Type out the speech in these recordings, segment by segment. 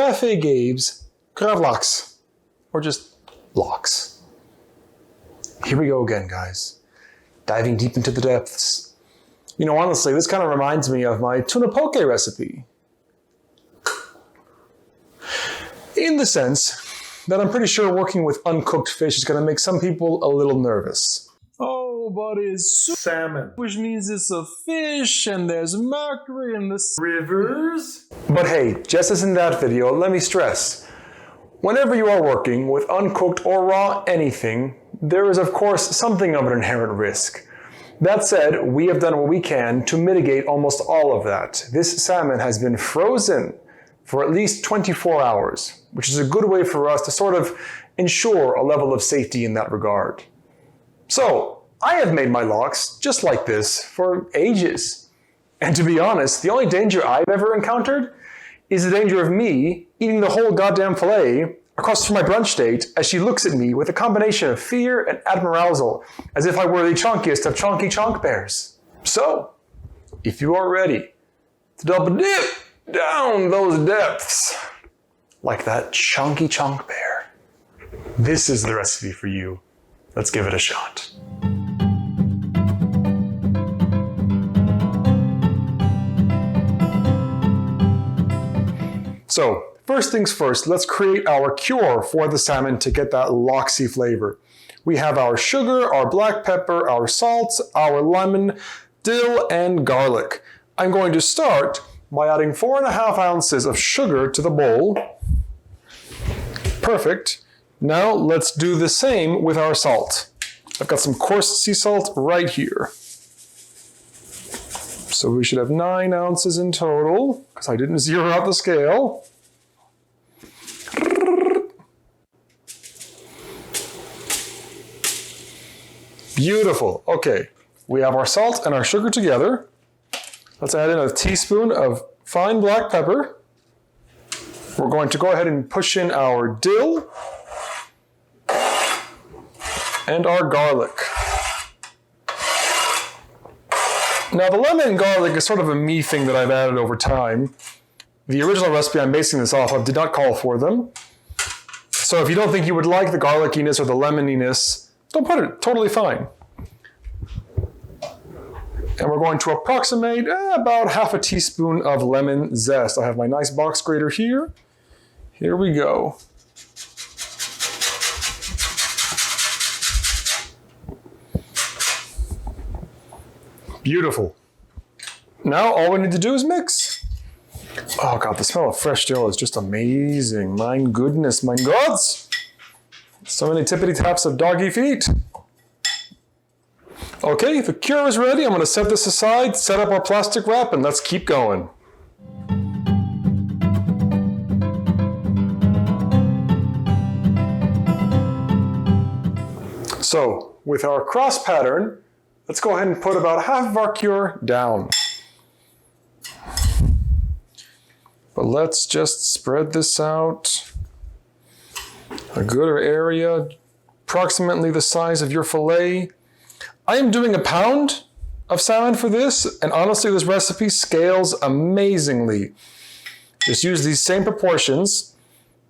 Café Gabe's Gravlax, or just lox. Here we go again, guys. Diving deep into the depths. You know, honestly, this kind of reminds me of my tuna poke recipe. In the sense that I'm pretty sure working with uncooked fish is going to make some people a little nervous. Oh, but it's salmon, which means it's a fish, and there's mercury in the rivers. But hey, just as in that video, let me stress, whenever you are working with uncooked or raw anything, there is of course something of an inherent risk. That said, we have done what we can to mitigate almost all of that. This salmon has been frozen for at least 24 hours, which is a good way for us to sort of ensure a level of safety in that regard. So, I have made my lox just like this for ages. And to be honest, the only danger I've ever encountered is the danger of me eating the whole goddamn fillet across from my brunch date as she looks at me with a combination of fear and admiral, as if I were the chonkiest of chonky chonk bears. So, if you are ready to double dip down those depths like that chonky chonk bear, this is the recipe for you. Let's give it a shot. So, first things first, let's create our cure for the salmon to get that loxy flavor. We have our sugar, our black pepper, our salt, our lemon, dill, and garlic. I'm going to start by adding 4.5 ounces of sugar to the bowl. Perfect. Now let's do the same with our salt. I've got some coarse sea salt right here. So we should have 9 ounces in total, because I didn't zero out the scale. Beautiful. Okay, we have our salt and our sugar together. Let's add in a teaspoon of fine black pepper. We're going to go ahead and push in our dill and our garlic. Now the lemon and garlic is sort of a me thing that I've added over time. The original recipe I'm basing this off of did not call for them. So if you don't think you would like the garlickiness or the lemoniness, don't put it, totally fine. And we're going to approximate about 1/2 teaspoon of lemon zest. I have my nice box grater here. Here we go. Beautiful. Now all we need to do is mix. Oh God, the smell of fresh dill is just amazing. My goodness, my gods. So many tippity taps of doggy feet. Okay, the cure is ready. I'm going to set this aside, set up our plastic wrap, and let's keep going. So, with our cross pattern, let's go ahead and put about half of our cure down. But let's just spread this out. A good area, approximately the size of your fillet. I am doing 1 pound of salmon for this, and honestly, this recipe scales amazingly. Just use these same proportions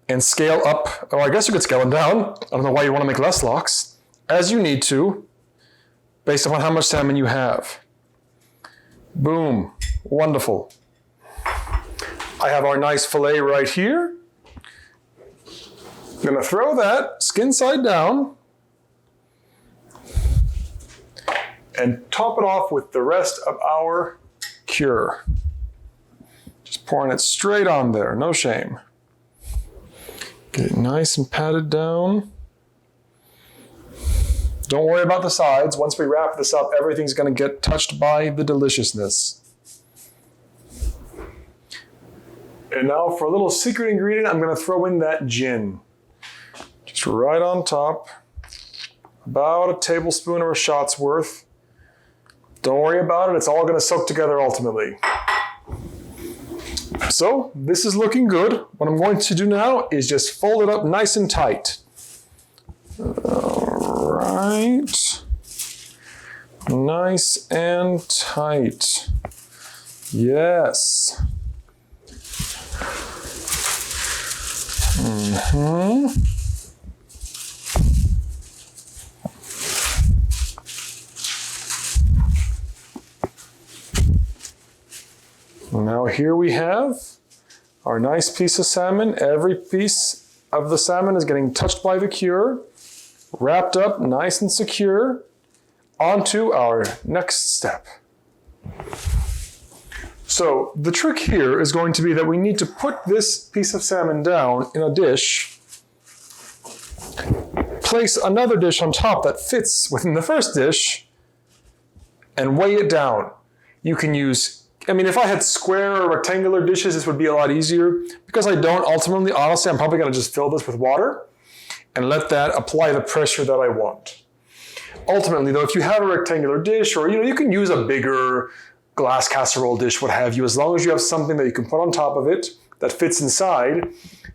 and scale up, or I guess you could scale them down. I don't know why you want to make less lox, as you need to, based upon how much salmon you have. Boom, wonderful. I have our nice fillet right here. I'm gonna throw that skin side down and top it off with the rest of our cure. Just pouring it straight on there, no shame. Get it nice and patted down. Don't worry about the sides. Once we wrap this up, everything's gonna get touched by the deliciousness. And now for a little secret ingredient, I'm gonna throw in that gin. Just right on top, about a tablespoon or a shot's worth. Don't worry about it, it's all gonna soak together ultimately. So, this is looking good. What I'm going to do now is just fold it up nice and tight. All right. Nice and tight. Yes. Now here we have our nice piece of salmon. Every piece of the salmon is getting touched by the cure, wrapped up nice and secure. Onto our next step. So the trick here is going to be that we need to put this piece of salmon down in a dish, place another dish on top that fits within the first dish, and weigh it down. You can use, if I had square or rectangular dishes, this would be a lot easier. Because I don't, ultimately, honestly, I'm probably gonna just fill this with water and let that apply the pressure that I want. Ultimately, though, if you have a rectangular dish, or you can use a bigger glass casserole dish, what have you, as long as you have something that you can put on top of it that fits inside.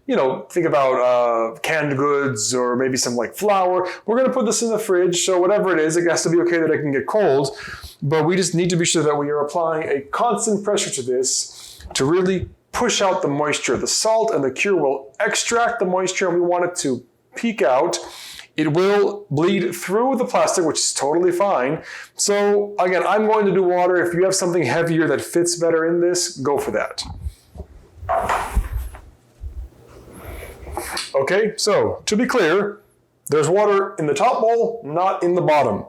Think about canned goods or maybe some like flour. We're going to put this in the fridge, so whatever it is, it has to be okay that it can get cold. But we just need to be sure that we are applying a constant pressure to this to really push out the moisture. The salt and the cure will extract the moisture, and we want it to peek out. It will bleed through the plastic, which is totally fine. So again, I'm going to do water. If you have something heavier that fits better in this, go for that. Okay, so to be clear, there's water in the top bowl, not in the bottom.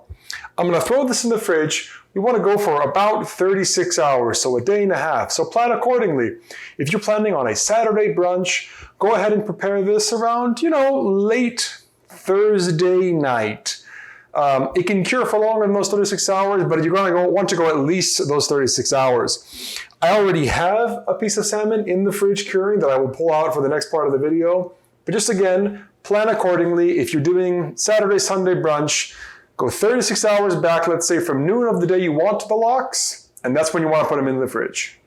I'm gonna throw this in the fridge. We wanna go for about 36 hours, so a day and a half. So plan accordingly. If you're planning on a Saturday brunch, go ahead and prepare this around, late Thursday night. It can cure for longer than those 36 hours, but you're going to want to go at least those 36 hours. I already have a piece of salmon in the fridge curing that I will pull out for the next part of the video. But just again, plan accordingly. If you're doing Saturday, Sunday brunch, go 36 hours back, let's say from noon of the day you want the lox, and that's when you want to put them in the fridge.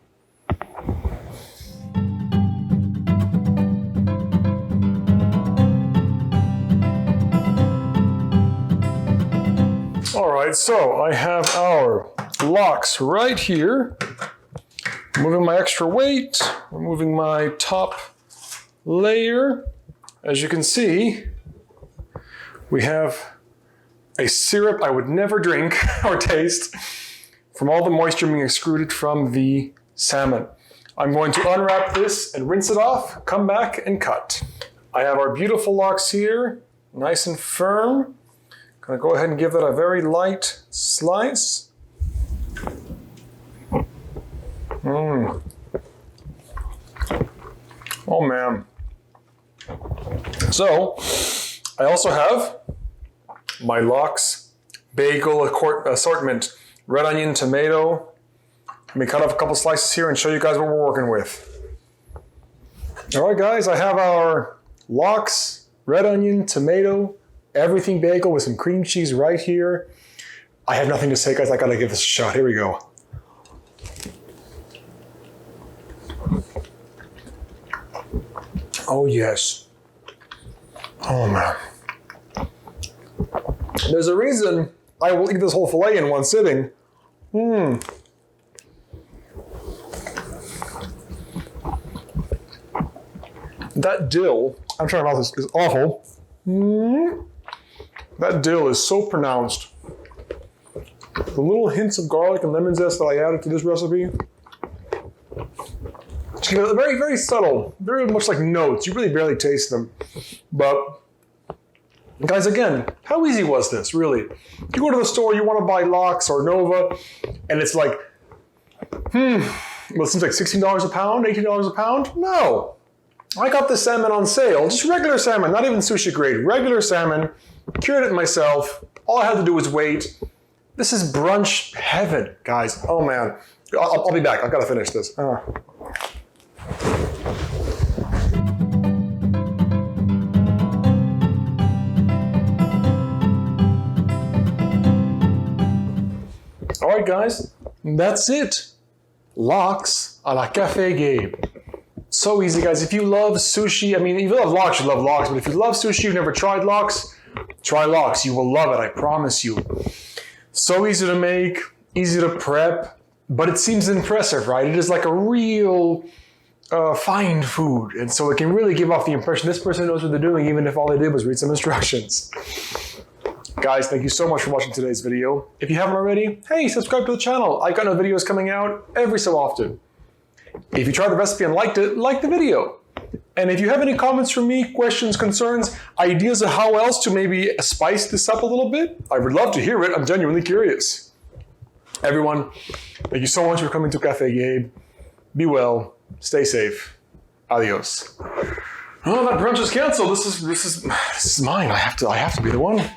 All right, so I have our lox right here. Moving my extra weight, removing my top layer. As you can see, we have a syrup I would never drink or taste from all the moisture being extruded from the salmon. I'm going to unwrap this and rinse it off, come back and cut. I have our beautiful lox here, nice and firm. Gonna go ahead and give it a very light slice. Oh man. So, I also have my lox bagel assortment. Red onion, tomato. Let me cut off a couple slices here and show you guys what we're working with. All right guys, I have our lox, red onion, tomato, everything bagel with some cream cheese right here. I have nothing to say, guys. I gotta give this a shot. Here we go. Oh yes. Oh man. There's a reason I will eat this whole fillet in one sitting. That dill, I'm trying to mouth this, is awful. That dill is so pronounced. The little hints of garlic and lemon zest that I added to this recipe, very, very subtle, very much like notes. You really barely taste them. But guys, again, how easy was this, really? You go to the store, you want to buy lox or Nova, and it's like, well, it seems like $16 a pound, $18 a pound? No. I got this salmon on sale, just regular salmon, not even sushi grade, regular salmon, cured it myself. All I had to do was wait. This is brunch heaven, guys. Oh man. I'll be back. I've got to finish this. All right, guys, that's it. Lox a la Café Gabe. So easy, guys. If you love sushi, if you love lox, you love lox. But if you love sushi, you've never tried lox, try lox. You will love it, I promise you. So easy to make, easy to prep, but it seems impressive, right? It is like a real find food. And so it can really give off the impression this person knows what they're doing, even if all they did was read some instructions. Guys, thank you so much for watching today's video. If you haven't already, hey, subscribe to the channel. I've got new videos coming out every so often. If you tried the recipe and liked it, like the video. And if you have any comments from me, questions, concerns, ideas of how else to maybe spice this up a little bit, I would love to hear it. I'm genuinely curious. Everyone, thank you so much for coming to Café Gabe. Be well. Stay safe. Adios. Oh, that brunch is canceled. This is mine. I have to be the one.